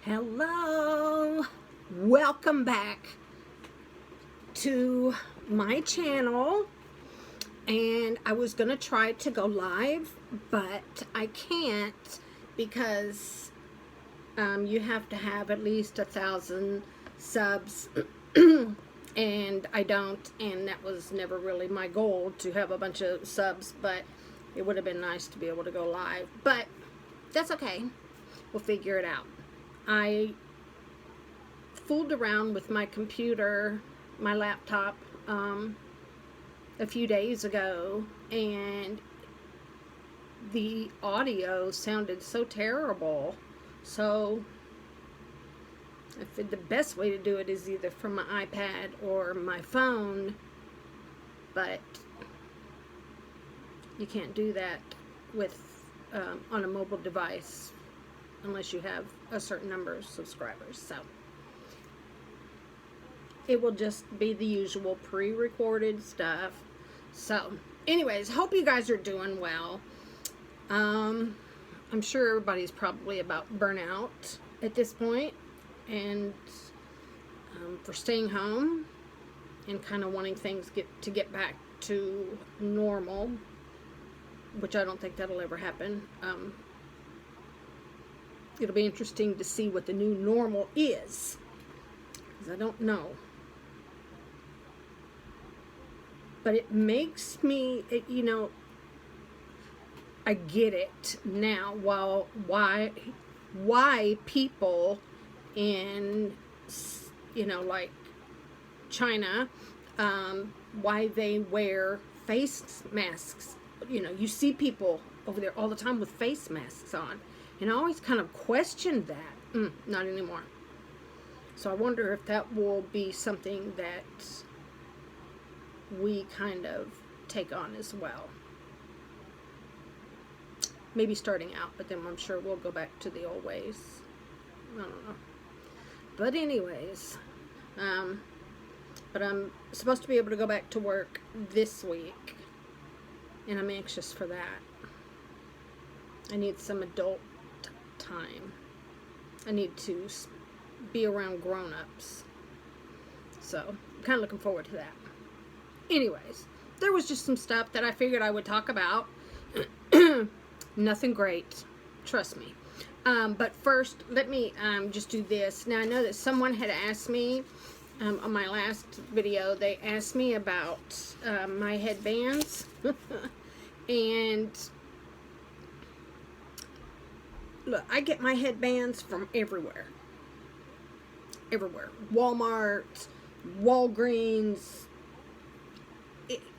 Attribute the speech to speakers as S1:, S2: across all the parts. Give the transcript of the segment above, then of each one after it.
S1: Hello, welcome back to my channel. And I was gonna try to go live, but I can't because you have to have at least 1,000 subs and I don't, and that was never really my goal to have a bunch of subs, but it would have been nice to be able to go live, but that's okay. We'll figure it out. I fooled around with my computer, my laptop, a few days ago, and the audio sounded so terrible. So the best way to do it is either from my iPad or my phone, but you can't do that with on a mobile device unless you have a certain number of subscribers. So it will just be the usual pre-recorded stuff. So anyways, hope you guys are doing well. I'm sure everybody's probably about burnout at this point, and for staying home and kind of wanting things to get back to normal, which I don't think that'll ever happen. It'll be interesting to see what the new normal is, because I don't know. But it makes me, I get it now. Why people in, like China, why they wear face masks. You see people over there all the time with face masks on. And I always kind of questioned that. Not anymore. So I wonder if that will be something that we kind of take on as well. Maybe starting out, but then I'm sure we'll go back to the old ways. I don't know. But anyways, but I'm supposed to be able to go back to work this week, and I'm anxious for that. I need some adult time. I need to be around grown-ups. So I'm kind of looking forward to that. Anyways, there was just some stuff that I figured I would talk about. Nothing great, trust me. But first, let me just do this. Now, I know that someone had asked me on my last video, they asked me about my headbands. And look, I get my headbands from everywhere. Everywhere. Walmart, Walgreens,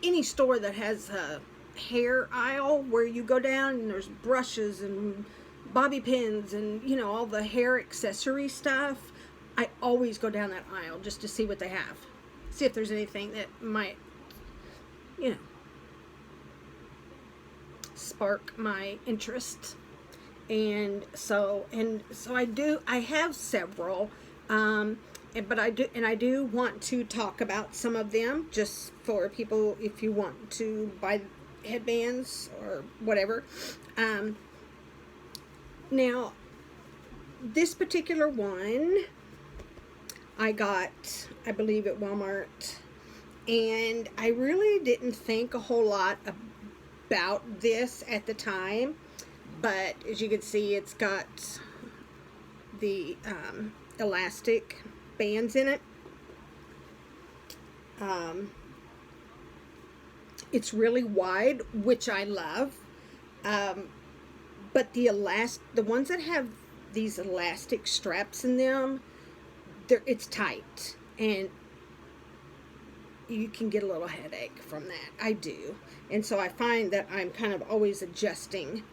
S1: any store that has a hair aisle where you go down and there's brushes and bobby pins and, all the hair accessory stuff. I always go down that aisle just to see what they have. See if there's anything that might, spark my interest. And so I have several, but I do want to talk about some of them, just for people if you want to buy headbands or whatever. Now, this particular one I got, I believe, at Walmart, and I really didn't think a whole lot about this at the time. But as you can see, it's got the elastic bands in it. It's really wide, which I love. But the ones that have these elastic straps in them, it's tight, and you can get a little headache from that. I do, and so I find that I'm kind of always adjusting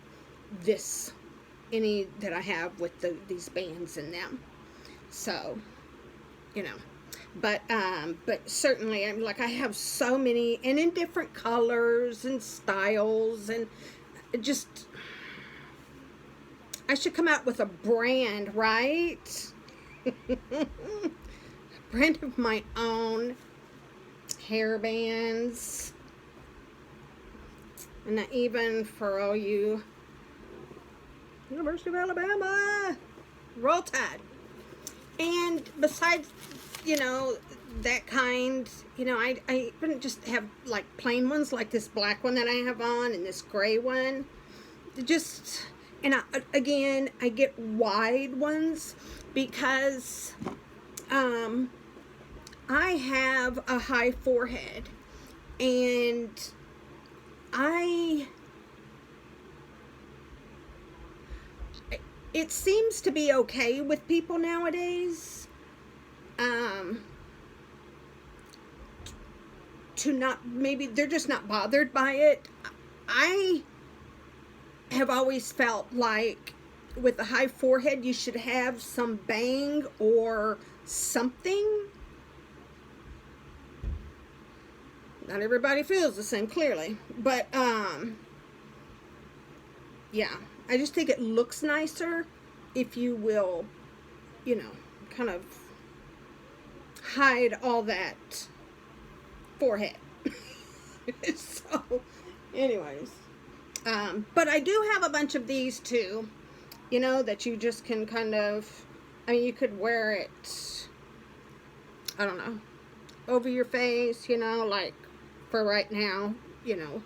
S1: any that I have with these bands in them. So, but certainly, I have so many, and in different colors and styles, and just, I should come out with a brand, right? A brand of my own hair bands. And even for all you University of Alabama, Roll Tide. And besides, you know, that kind, you know, I wouldn't just have like plain ones like this black one that I have on and this gray one. Just, and again, I get wide ones because I have a high forehead, and it seems to be okay with people nowadays to not, maybe they're just not bothered by it. I have always felt like with a high forehead you should have some bang or something. Not everybody feels the same, clearly, but yeah, I just think it looks nicer if you will, you know, kind of hide all that forehead. So anyways, but I do have a bunch of these too, you know, that you just can kind of, I mean, you could wear it, I don't know, over your face, you know, like for right now, you know.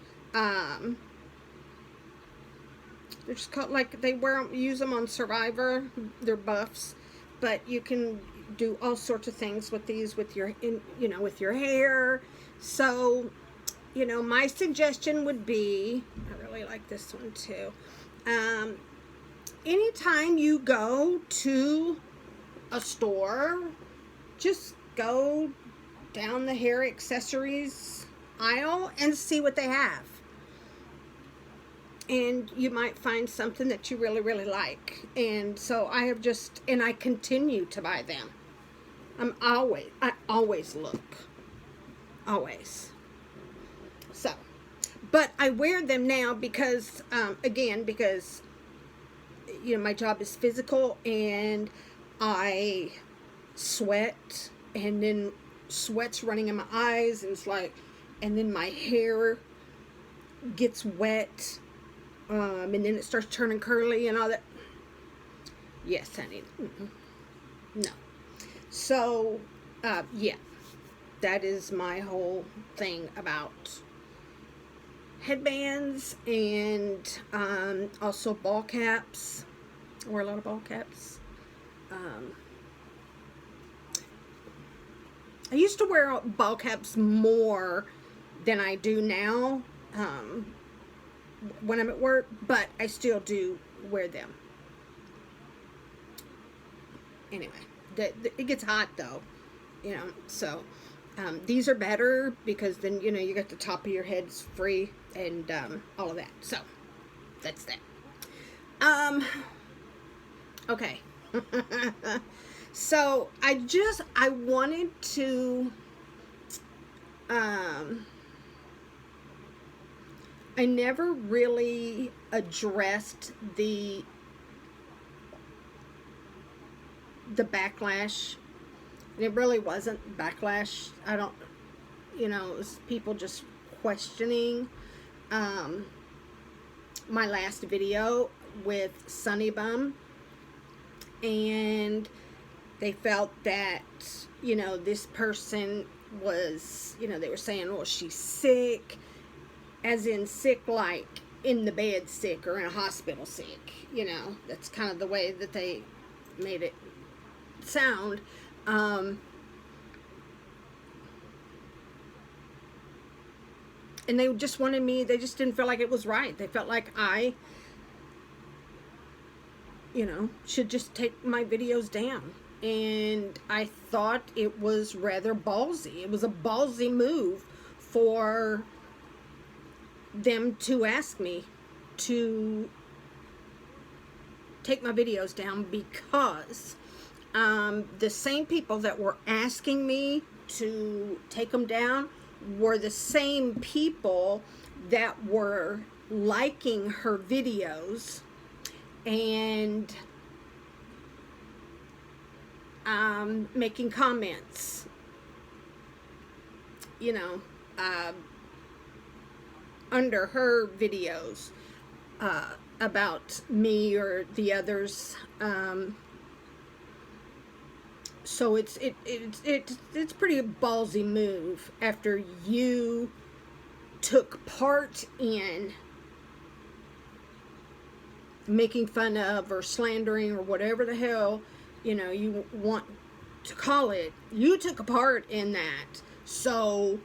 S1: They're just called, like, they use them on Survivor. They're buffs, but you can do all sorts of things with these, with your, you know, with your hair. So, you know, my suggestion would be, I really like this one too. Anytime you go to a store, just go down the hair accessories aisle and see what they have. And you might find something that you really, really like. And so I have just, and I continue to buy them. I always look. Always. So, but I wear them now because, again, because, you know, my job is physical and I sweat, and then sweat's running in my eyes, and it's like, and then my hair gets wet, and then it starts turning curly and all that. Yes, honey. No. So, yeah, that is my whole thing about headbands, and also ball caps. I wear a lot of ball caps. I used to wear ball caps more than I do now when I'm at work, but I still do wear them. Anyway, it gets hot though, you know, so these are better because then, you know, you got the top of your heads free and all of that. So that's that. Okay. So I wanted to I never really addressed the backlash. And it really wasn't backlash. I don't, you know, it was people just questioning my last video with Sunny Bum, and they felt that, you know, this person was, you know, they were saying, well, she's sick, as in sick like in the bed sick or in a hospital sick, you know, that's kind of the way that they made it sound. And they just wanted me, they just didn't feel like it was right. They felt like I, you know, should just take my videos down. And I thought it was rather ballsy. It was a ballsy move for them to ask me to take my videos down, because the same people that were asking me to take them down were the same people that were liking her videos and making comments, you know, under her videos about me or the others. So it's pretty ballsy move after you took part in making fun of or slandering or whatever the hell you want to call it. You took a part in that. So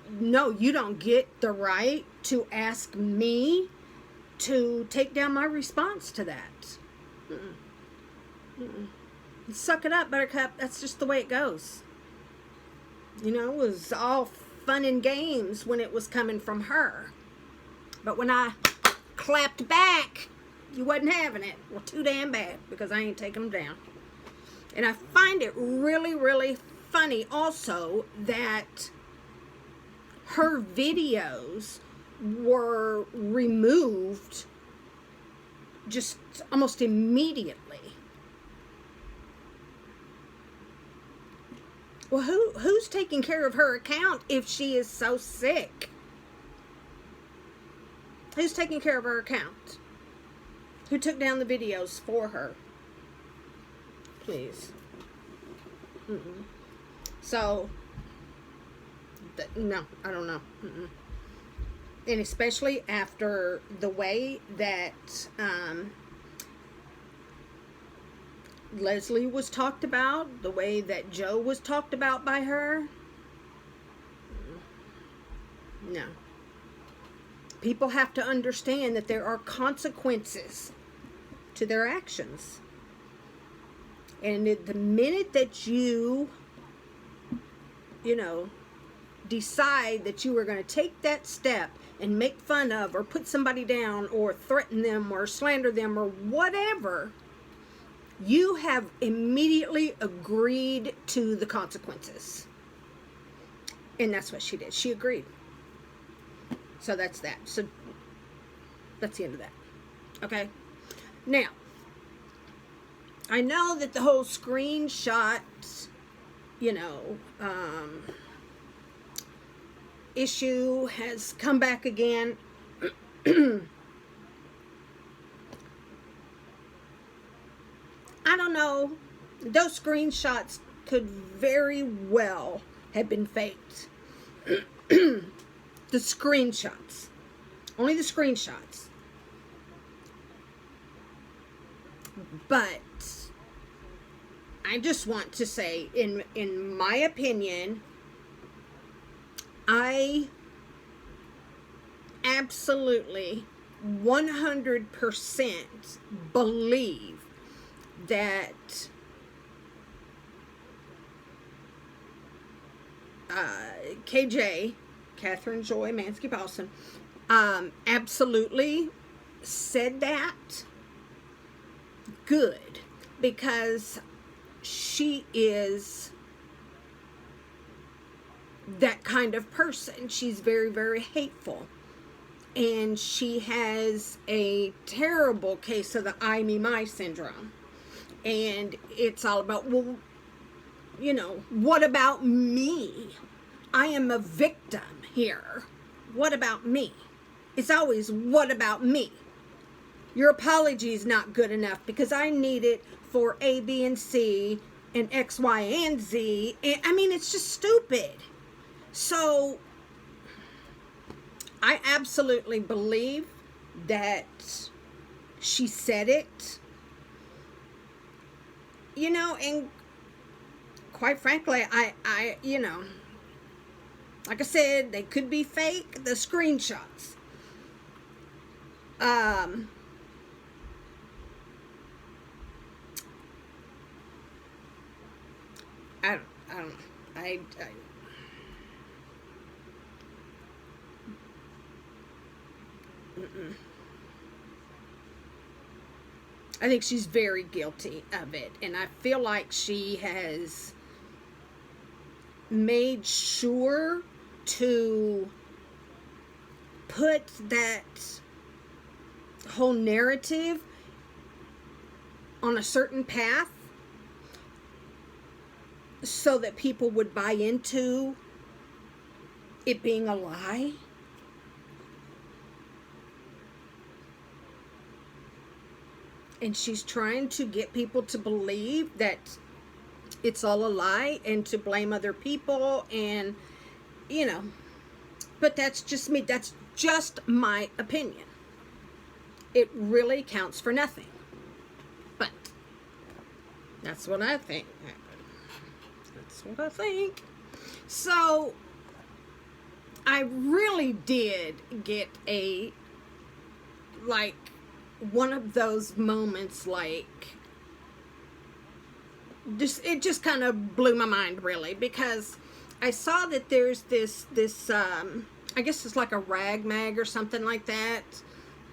S1: no, you don't get the right to ask me to take down my response to that. Mm-mm. Mm-mm. Suck it up, Buttercup. That's just the way it goes. It was all fun and games when it was coming from her. But when I clapped back, you wasn't having it. Well, too damn bad, because I ain't taking them down. And I find it really, really funny also that her videos were removed just almost immediately. Well, who's taking care of her account if she is so sick? Who's taking care of her account? Who took down the videos for her? Please. Mm-mm. So, no, I don't know. Mm-mm. And especially after the way that Leslie was talked about, the way that Joe was talked about by her. No. People have to understand that there are consequences to their actions. And the minute that you decide that you are going to take that step and make fun of or put somebody down or threaten them or slander them or whatever, you have immediately agreed to the consequences. And that's what she did. She agreed. So that's that. So that's the end of that. Okay? Now, I know that the whole screenshot, issue has come back again. I don't know. Those screenshots could very well have been faked. The screenshots. Only the screenshots. But I just want to say, in my opinion, I absolutely 100% believe that KJ, Catherine Joy Mansky-Paulson, absolutely said that. Good, because she is that kind of person. She's very, very hateful. And she has a terrible case of the I, me, my syndrome. And it's all about, well, what about me? I am a victim here. What about me? It's always, what about me? Your apology is not good enough because I need it for A, B, and C, and X, Y, and Z. And, I mean, it's just stupid. So, I absolutely believe that she said it. And quite frankly, I like I said, they could be fake, the screenshots. I don't know. I think she's very guilty of it, and I feel like she has made sure to put that whole narrative on a certain path so that people would buy into it being a lie. and she's trying to get people to believe that it's all a lie and to blame other people, and you know, but that's just me. That's just my opinion. It really counts for nothing. But that's what I think. That's what I think. So I really did get a, like, one of those moments, like, it just kind of blew my mind, really, because I saw that there's this I guess it's like a rag mag or something like that.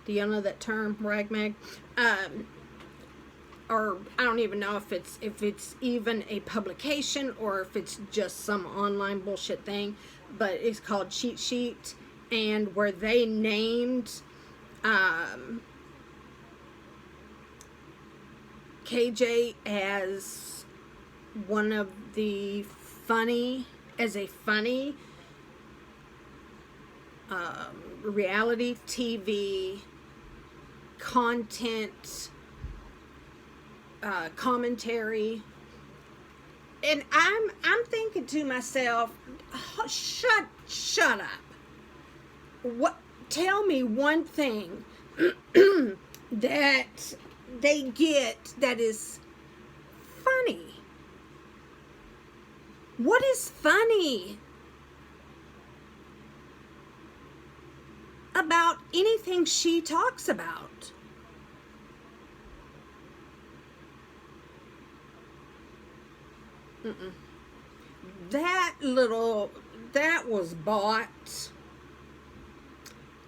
S1: Do you know that term, rag mag? Or I don't even know if it's even a publication or if it's just some online bullshit thing, but it's called Cheat Sheet, and where they named KJ as one of the funny reality TV content commentary, and I'm thinking to myself, oh, shut up. What? Tell me one thing that they get that is funny. What is funny about anything she talks about? That was bought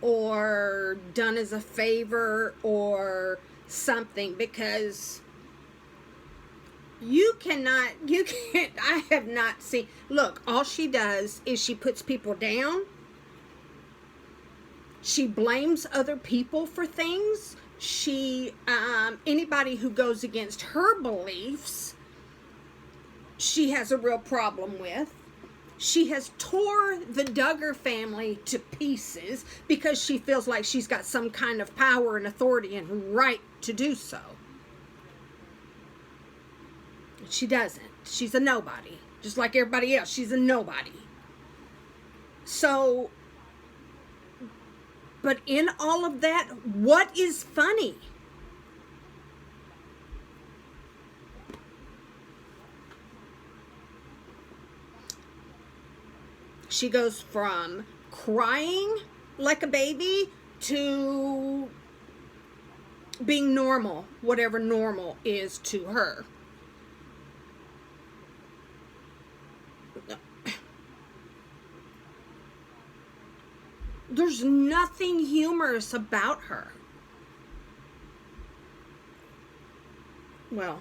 S1: or done as a favor or something, because I have not seen, look, all she does is she puts people down. She blames other people for things. She, anybody who goes against her beliefs, she has a real problem with. She has tore the Duggar family to pieces because she feels like she's got some kind of power and authority and right to do so. She doesn't. She's a nobody. Just like everybody else, she's a nobody. So, but in all of that, what is funny? She goes from crying like a baby to being normal, whatever normal is to her. There's nothing humorous about her. Well,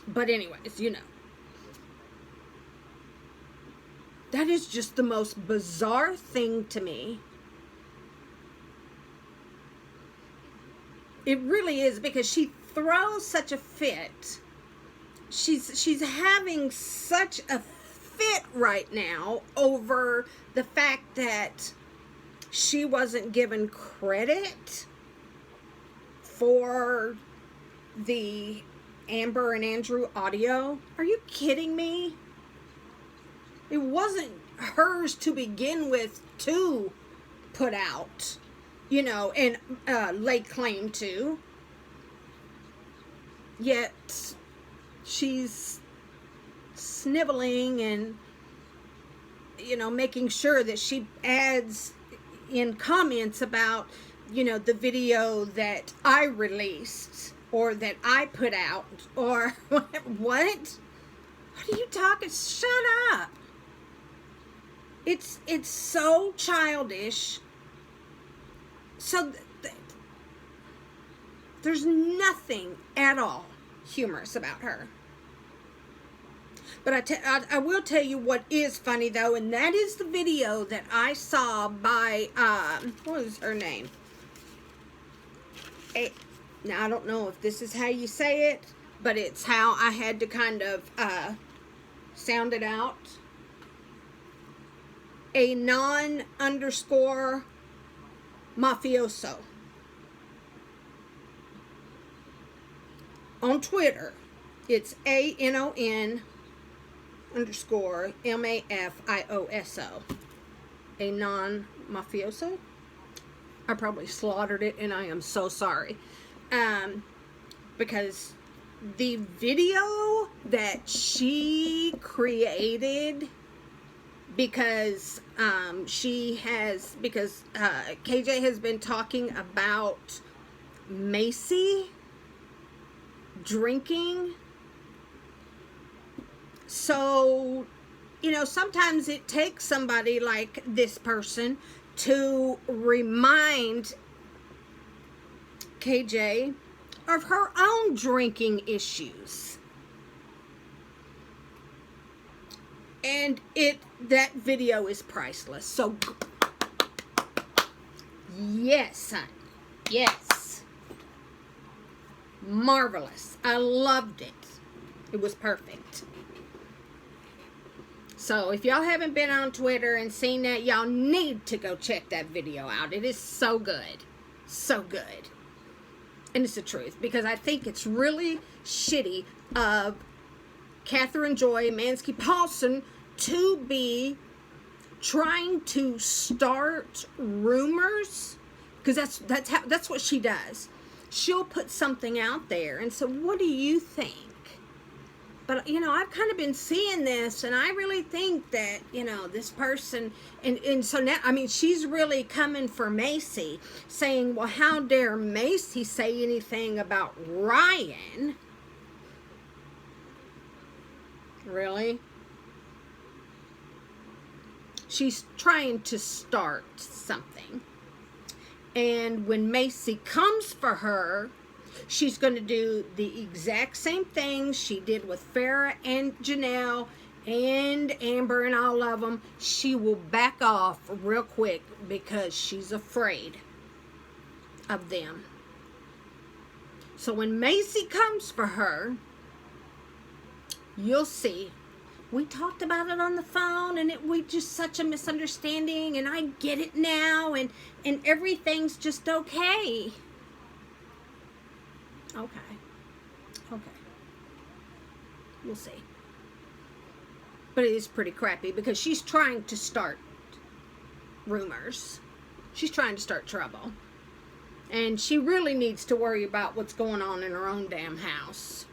S1: but anyways, you know, that is just the most bizarre thing to me. It really is, because she throws such a fit. She's having such a fit right now over the fact that she wasn't given credit for the Amber and Andrew audio. Are you kidding me? It wasn't hers to begin with to put out, you know, and lay claim to. Yet she's sniveling and, you know, making sure that she adds in comments about, you know, the video that I released or that I put out, or what? What are you talking? Shut up. It's so childish. So there's nothing at all humorous about her. But I will tell you what is funny, though, and that is the video that I saw by, what was her name? Now, I don't know if this is how you say it, but it's how I had to kind of sound it out. A non-underscore mafioso. On Twitter, it's ANON underscore MAFIOSO. A non-mafioso. I probably slaughtered it, and I am so sorry. Because the video that she created, because KJ has been talking about Macy drinking. So, sometimes it takes somebody like this person to remind KJ of her own drinking issues. And that video is priceless. So, yes, son. Yes. Marvelous. I loved it. It was perfect. So, if y'all haven't been on Twitter and seen that, y'all need to go check that video out. It is so good. So good. And it's the truth. Because I think it's really shitty of Catherine Joy Mansky-Paulson to be trying to start rumors. Because that's what she does. She'll put something out there and say, what do you think? But, I've kind of been seeing this, and I really think that, this person, and so now, she's really coming for Macy, saying, well, how dare Macy say anything about Ryan? Really? She's trying to start something. And when Macy comes for her, she's going to do the exact same thing she did with Farrah and Janelle and Amber and all of them. She will back off real quick because she's afraid of them. So when Macy comes for her, you'll see. We talked about it on the phone, and we just such a misunderstanding, and I get it now, and everything's just okay. Okay. We'll see. But it is pretty crappy because she's trying to start rumors. She's trying to start trouble. And she really needs to worry about what's going on in her own damn house.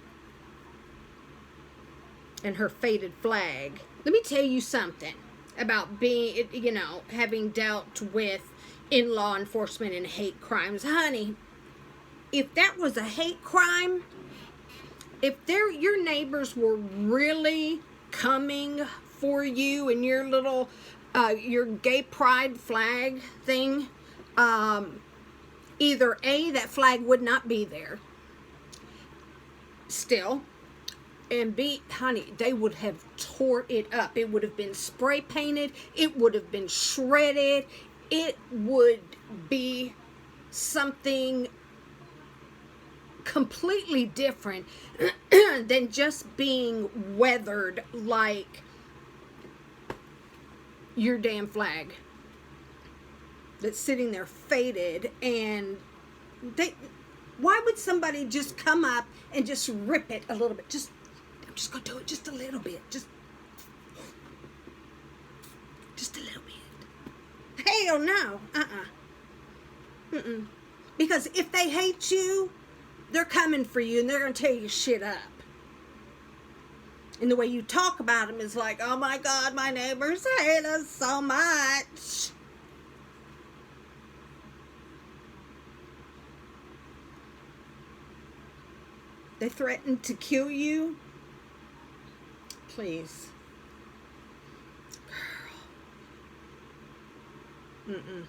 S1: And her faded flag. Let me tell you something about being, having dealt with in law enforcement and hate crimes. Honey, if that was a hate crime, if your neighbors were really coming for you and your little, your gay pride flag thing, either A, that flag would not be there still, and B, honey, they would have tore it up. It would have been spray painted. It would have been shredded. It would be something completely different than just being weathered like your damn flag that's sitting there faded. And why would somebody just come up and just rip it a little bit? I'm just gonna do it just a little bit, just a little bit. Hell no. Because if they hate you, they're coming for you, and they're going to tear your shit up. And the way you talk about them is like, oh my God, my neighbors hate us so much. They threatened to kill you. Please. Girl.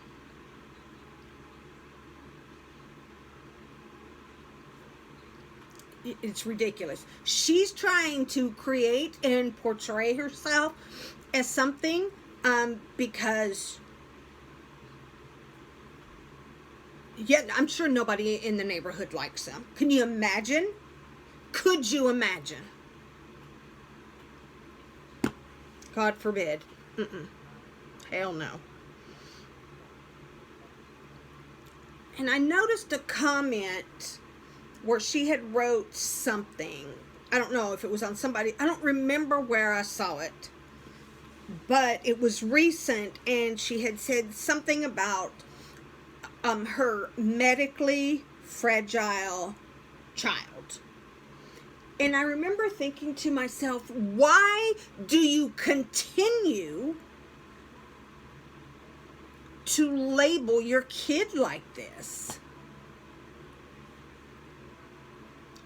S1: It's ridiculous. She's trying to create and portray herself as something because I'm sure nobody in the neighborhood likes them. Can you imagine? Could you imagine? God forbid. Hell no. And I noticed a comment where she had wrote something. I don't know if it was on somebody. I don't remember where I saw it. But it was recent, and she had said something about her medically fragile child. And I remember thinking to myself, why do you continue to label your kid like this?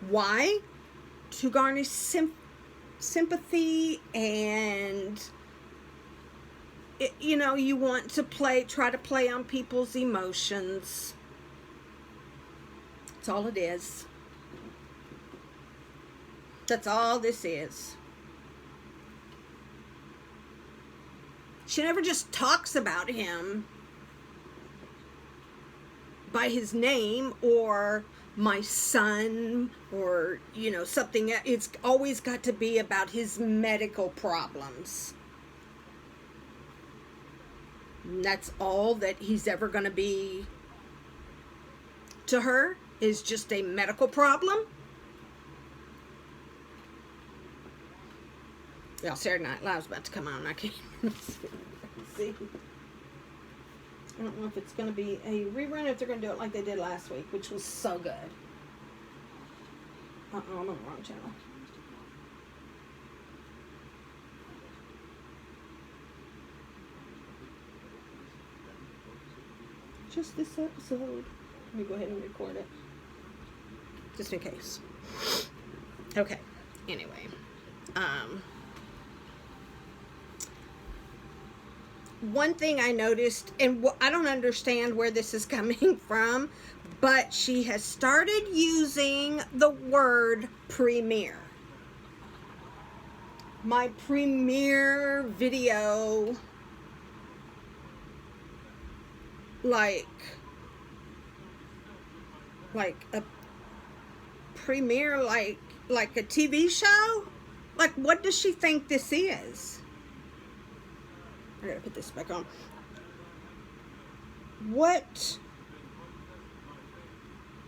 S1: Why? To garnish sympathy, and you know, you want to try to play on people's emotions. That's all it is. That's all this is. She never just talks about him by his name or my son or, you know, something. It's always got to be about his medical problems. And that's all that he's ever going to be to her, is just a medical problem. Yeah, Saturday Night Live's about to come on. I can't see. I don't know if it's going to be a rerun, if they're going to do it like they did last week, which was so good. I'm on the wrong channel. Just this episode. Let me go ahead and record it, just in case. Okay. Anyway, one thing I noticed, and I don't understand where this is coming from, but she has started using the word premiere. My premiere video, like a premiere, like a TV show? Like, what does she think this is? I gotta put this back on. What?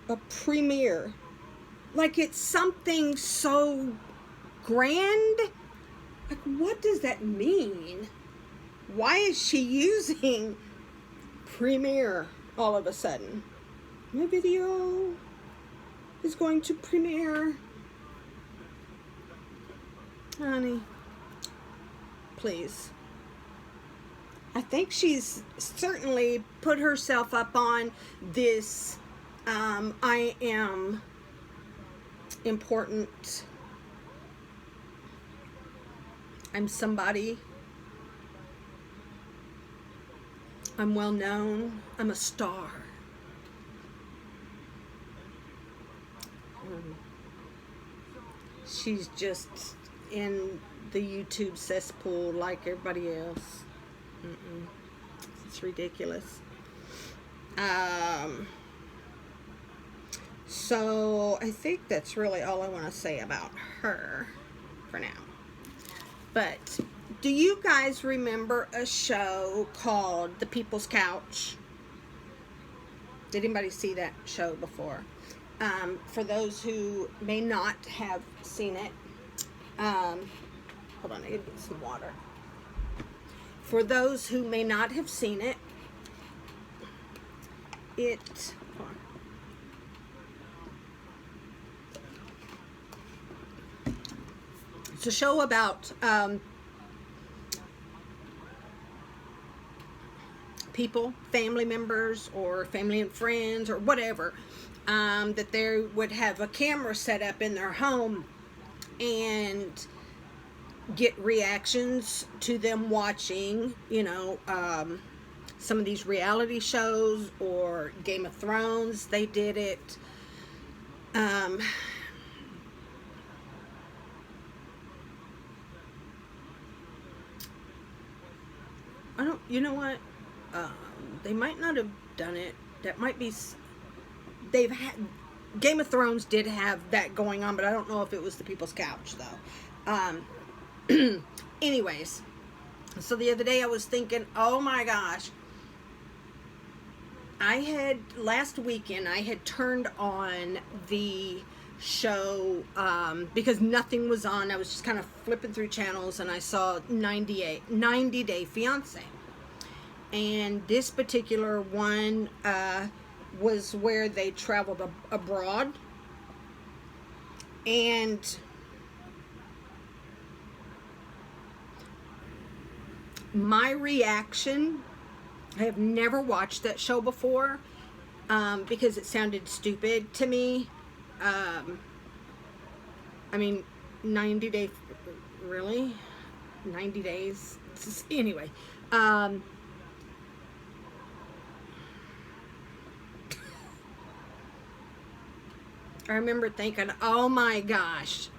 S1: A premiere? Like it's something so grand? Like, what does that mean? Why is she using premiere all of a sudden? My video is going to premiere. Honey, please. I think she's certainly put herself up on this, I am important, I'm somebody, I'm well known, I'm a star. She's just in the YouTube cesspool like everybody else. It's ridiculous. So I think that's really all I want to say about her for now. But do you guys remember a show called The People's Couch? Did anybody see that show before? For those who may not have seen it, hold on, I need to get some water. For those who may not have seen it, it's a show about people, family members, or family and friends, or whatever, that they would have a camera set up in their home and get reactions to them watching, you know, some of these reality shows or Game of Thrones. They did it. I don't, you know what? They might not have done it. That might be, they've had, Game of Thrones did have that going on, but I don't know if it was The People's Couch, though. Anyways, so the other day I was thinking, oh my gosh, last weekend, I had turned on the show because nothing was on. I was just kind of flipping through channels, and I saw 90 Day Fiance. And this particular one was where they traveled abroad. And my reaction, I have never watched that show before because it sounded stupid to me. I mean, 90 days, really? 90 days? Anyway. I remember thinking, oh my gosh.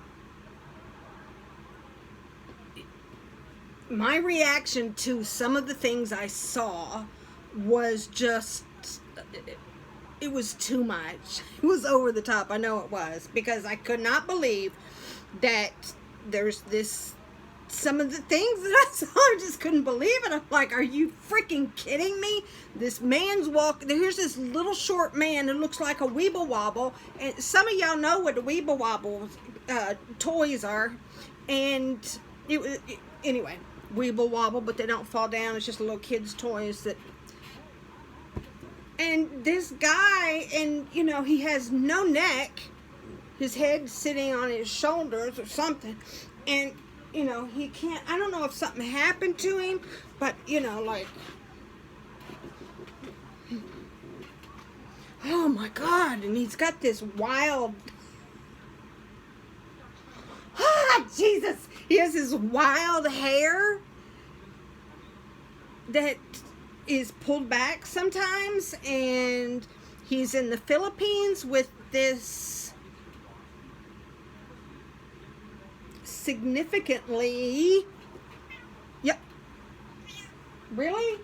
S1: My reaction to some of the things I saw was just, it was too much. It was over the top. I know it was, because I could not believe that there's this, some of the things that I saw, I just couldn't believe it. I'm like, are you freaking kidding me? This man's walking, here's this little short man who looks like a Weeble Wobble, and some of y'all know what the Weeble Wobble toys are, and anyway, Weeble Wobble, but they don't fall down, it's just little kids' toys that, and this guy, and you know, he has no neck, his head sitting on his shoulders or something, and you know, he can't, I don't know if something happened to him, but you know, like, oh my God, and he's got this wild, Jesus, he has this wild hair that is pulled back sometimes, and he's in the Philippines with this significantly, yep, really?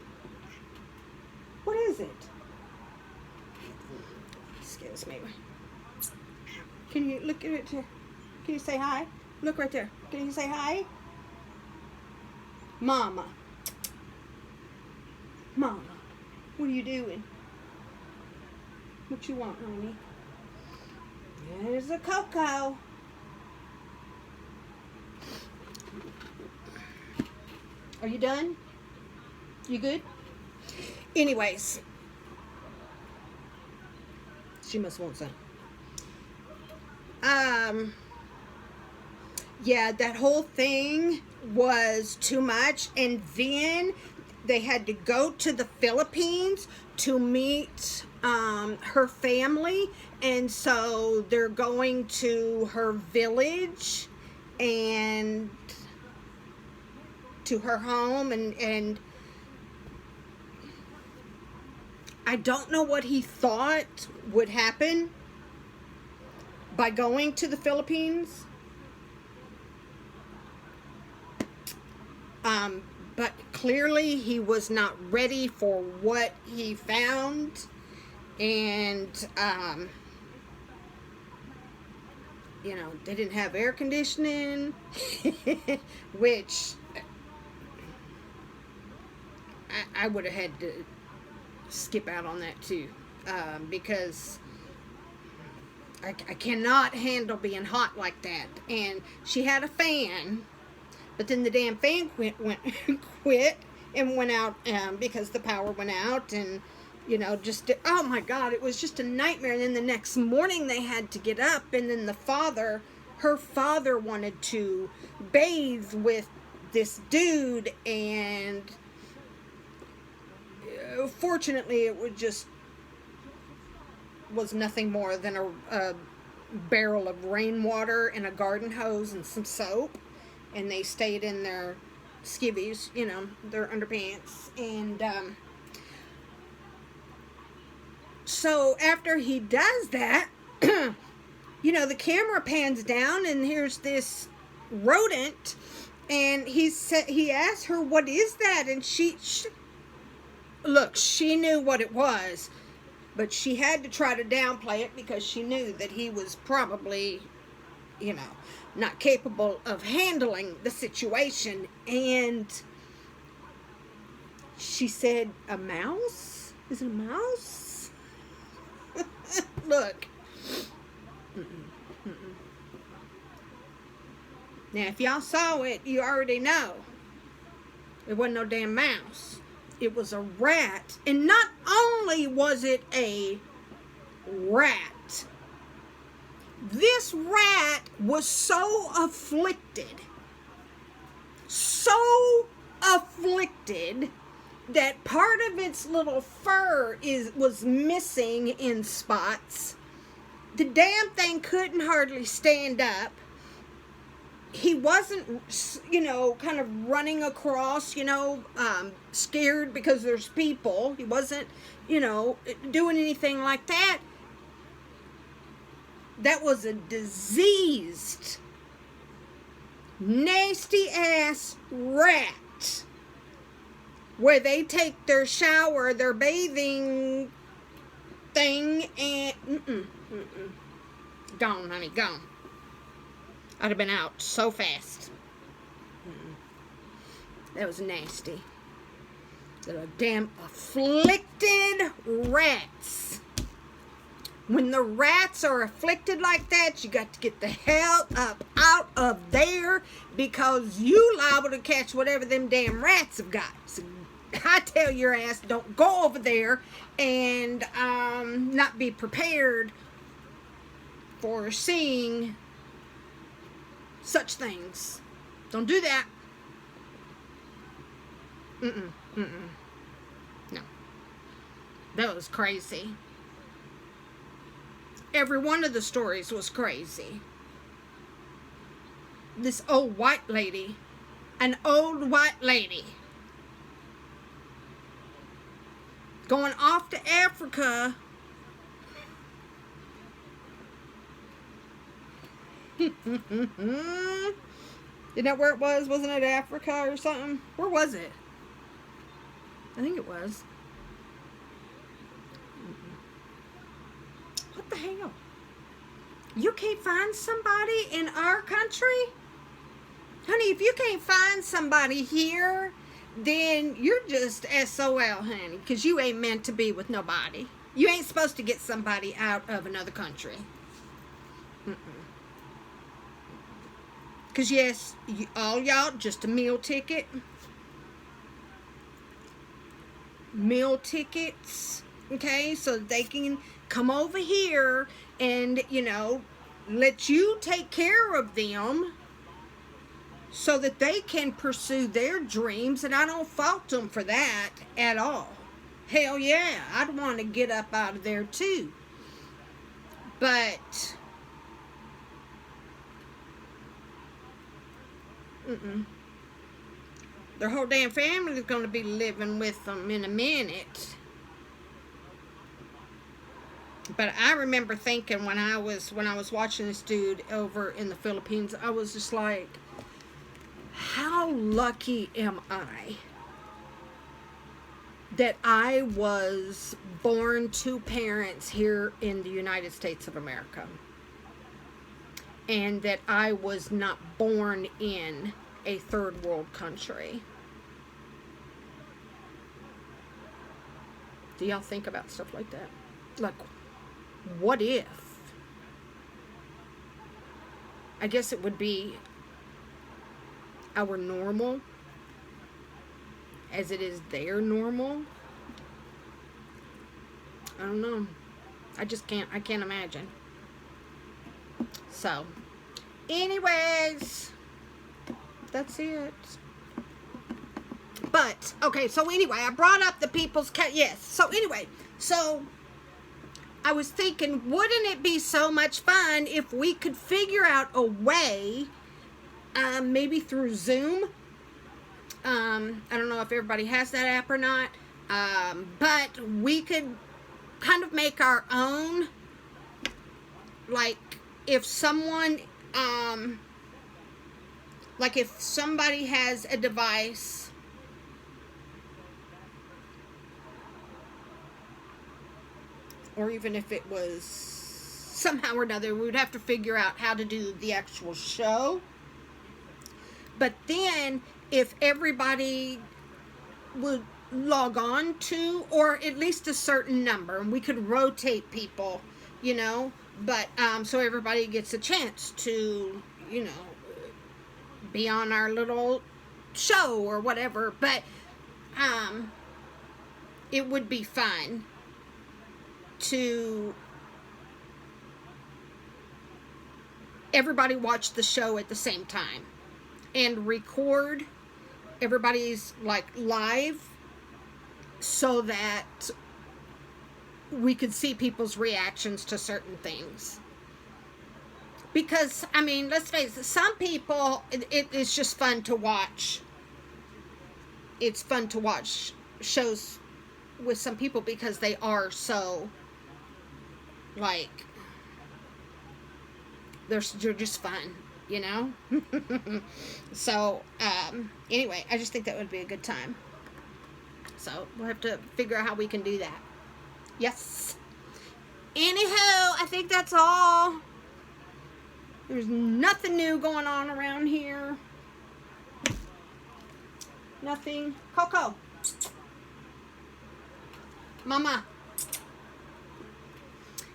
S1: What is it? Excuse me. Can you look at it? Can you say hi? Look right there. Can you say hi? Mama. Mama, what are you doing? What you want, honey? There's a Coco. Are you done? You good? Anyways, she must want some. Yeah, that whole thing was too much, and then they had to go to the Philippines to meet her family, and so they're going to her village and to her home, and I don't know what he thought would happen by going to the Philippines. But clearly he was not ready for what he found, and you know, they didn't have air conditioning, which I would have had to skip out on that too, because I cannot handle being hot like that. And she had a fan, but then the damn fan quit and went out because the power went out, and you know, just, oh my God, it was just a nightmare. And then the next morning they had to get up, and then her father wanted to bathe with this dude, and fortunately it was nothing more than a barrel of rainwater and a garden hose and some soap, and they stayed in their skivvies, you know, their underpants. And so after he does that, you know, the camera pans down, and here's this rodent, and he asked her, what is that? And she look, she knew what it was, but she had to try to downplay it because she knew that he was probably, you know, not capable of handling the situation. And she said, a mouse? Is it a mouse? Look. Now, if y'all saw it, you already know. It wasn't no damn mouse. It was a rat. And not only was it a rat, this rat was so afflicted that part of its little fur was missing in spots. The damn thing couldn't hardly stand up. He wasn't, kind of running across, scared because there's people. He wasn't, doing anything like that. That was a diseased, nasty ass rat, where they take their shower, their bathing thing, and gone, honey, gone. I'd have been out so fast. That was nasty. Little damn afflicted rats. When the rats are afflicted like that, you got to get the hell up out of there, because you liable to catch whatever them damn rats have got. So I tell your ass, don't go over there and not be prepared for seeing such things. Don't do that. No. That was crazy. Every one of the stories was crazy. This old white lady, an old white lady, going off to Africa. Isn't that where it was? Wasn't it Africa or something? Where was it? I think it was. What the hell? You can't find somebody in our country? Honey, if you can't find somebody here, then you're just SOL, honey, because you ain't meant to be with nobody. You ain't supposed to get somebody out of another country. Because, yes, all y'all, just a meal ticket. Meal tickets, okay, so they can come over here and, let you take care of them so that they can pursue their dreams, and I don't fault them for that at all. Hell yeah, I'd want to get up out of there too. But their whole damn family is going to be living with them in a minute. But I remember thinking when I was watching this dude over in the Philippines, I was just like, how lucky am I that I was born to parents here in the United States of America, and that I was not born in a third world country. Do y'all think about stuff like that? Like, what if? I guess it would be our normal as it is their normal. I don't know. I can't imagine. So, anyways, that's it. But, okay, so anyway, I brought up the people's cat. Yes. So anyway, I was thinking, wouldn't it be so much fun if we could figure out a way, maybe through Zoom. I don't know if everybody has that app or not, but we could kind of make our own. Like, if someone, like if somebody has a device, or even if it was somehow or another, we would have to figure out how to do the actual show. But then, if everybody would log on to, or at least a certain number, and we could rotate people you know, but so everybody gets a chance to, you know, be on our little show or whatever. But it would be fun to everybody watch the show at the same time and record everybody's like live so that we could see people's reactions to certain things. Because, I mean, let's face it, some people, it is just fun to watch. It's fun to watch shows with some people because they are so, like, they're just fun, you know? So, anyway, I just think that would be a good time. So, we'll have to figure out how we can do that. Yes. Anywho, I think that's all. There's nothing new going on around here. Nothing. Coco. Mama.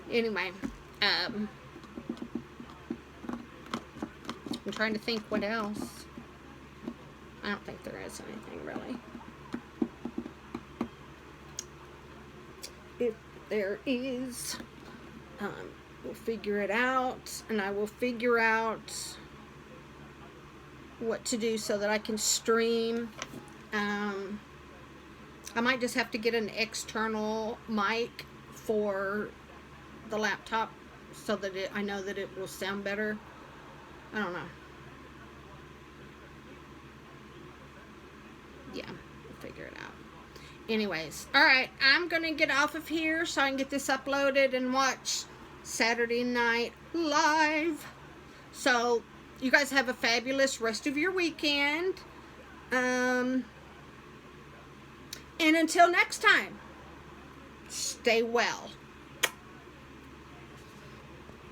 S1: Anyway, I'm trying to think what else. I don't think there is anything really. If there is, we'll figure it out, and I will figure out what to do so that I can stream. I might just have to get an external mic for the laptop so that I know that it will sound better. I don't know. Yeah, we'll figure it out. Anyways, alright, I'm gonna get off of here so I can get this uploaded and watch Saturday Night Live. So, you guys have a fabulous rest of your weekend. And until next time, stay well.